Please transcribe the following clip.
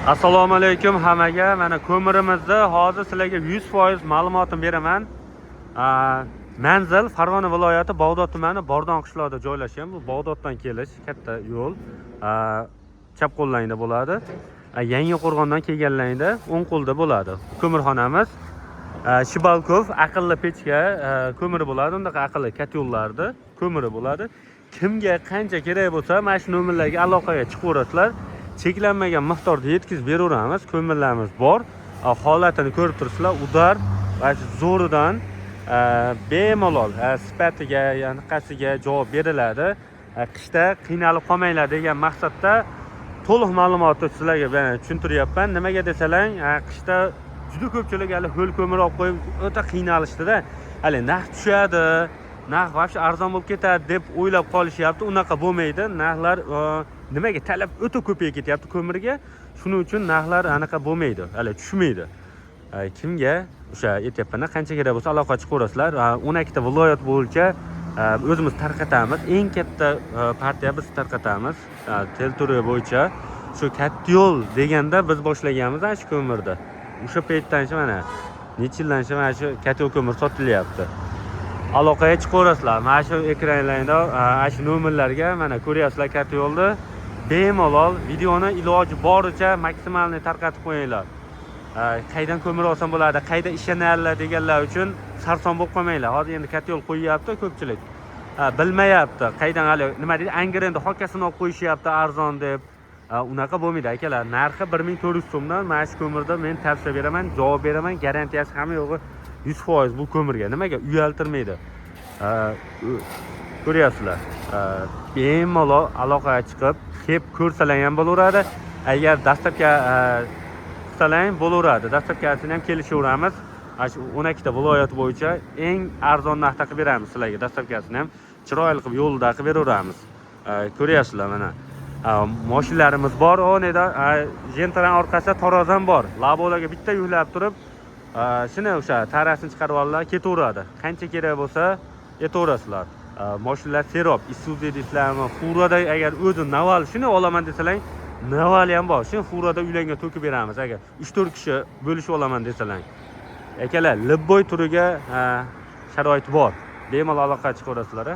Assalomu alaykum hammaga. Mana ko'mirimizni hozir sizlarga 100% ma'lumotini beraman. Manzil Farg'ona viloyati Bog'dod tumani Bordon qishlog'ida joylashgan. Bu Bog'doddan kelish katta yo'l. Chap qo'llayingda bo'ladi. Yangi Qo'rg'ondan kelganlaringda o'ng qo'lda bo'ladi. Ko'mirxonamiz Shibalkov aqlli pechga ko'miri bo'ladi. Undaqa aqlli katyollarda ko'miri bo'ladi. Kimga qancha kerak bo'lsa, mana shu nomerlarga aloqaga chiqaverasizlar. Cheklanmagan miqdorda yetkazib beraveramiz. Ko'mirlarimiz bor. Holatini ko'rib turibsizlar. Udar va zo'ridan bemalol sifatiga, yaniqasiga javob beriladi. Qishda qiynalib qolmanglar degan maqsadda to'liq ma'lumotni sizlarga tushuntiryapman. Nimaga desalang, qishda juda ko'pchilik hali ho'l ko'mir olib qo'yib o'ta qiynalishdida. Hali narx tushadi, narx vobshe arzon bo'lib ketadi deb o'ylab qolishyapti. Unaqa bo'lmaydi. Narxlar nimaga talab o'ta ko'payib ketyapti ko'mirga. Shuning uchun narxlar anaqa bo'lmaydi, hali tushmaydi. Kimga o'sha aytyapman, qancha kerak bo'lsa aloqa chiqaverasizlar. 12 ta viloyat bo'yicha o'zimiz tarqatamiz. Eng katta partiya biz tarqatamiz. Territoriya bo'yicha shu katta yo'l deganda biz boshlaganmiz shu ko'mirda. O'sha paytdan mana necha yildan mana shu katta yo'l ko'mir sotilyapti. Aloqaga chiqaverasizlar. Mana shu ekranlaringda shu nomerlarga mana ko'ryapsizlar katta yo'lni. Bemalol videoni iloji boricha maksimalni tarqatib qo'yinglar. Qaydan ko'mir olsam bo'ladi, qayda ishlanadilar deganlar uchun sarson bo'lib qolmanglar. Hozir endi katta yo'l qo'yyapti ko'pchilik. Bilmayapti, qaydan hali nima deydi, Angrenni hokkasini olib qo'yishyapti arzon deb. Unaqa bo'lmaydi akalar. Narxi 1400 so'mdan mana shu ko'mirda men tavsiya beraman, javob beraman, garantiyasi hamma yo'g'i 100% bu ko'mirga. Nimaga uyaltirmaydi. Ko'ryapsizlar. Bemalol aloqaga chiqib, kelib ko'rsalar ham bo'laveradi. Agar dastlabki qilsalar bo'laveradi. Dastlabkasini ham kelishaveramiz. Shu 12 ta viloyat bo'yicha eng arzon narxda qilib beramiz sizlarga. Dastlabkasini ham chiroyli qilib yo'lda qilib beraveramiz. Ko'ryapsizlar mana. Mashinalarimiz bor, o'nida jentran orqasida tarozan bor. Labolarga bitta yuklab turib, shuni o'sha tarasini chiqarib oladilar, ketaveradi. Qancha kerak bo'lsa, aytaverasizlar. Mashinalar serob, Isuzu deysizlarmi, Furada agar o'zi Naval shuni olaman desalang, Naval ham bor. Shuni Furada uylarga to'kib beramiz agar 3-4 kishi bo'lishib olaman desalang. Akalar, Libboy turiga sharoit bor. Bemalol aloqa chiqaverasizlar.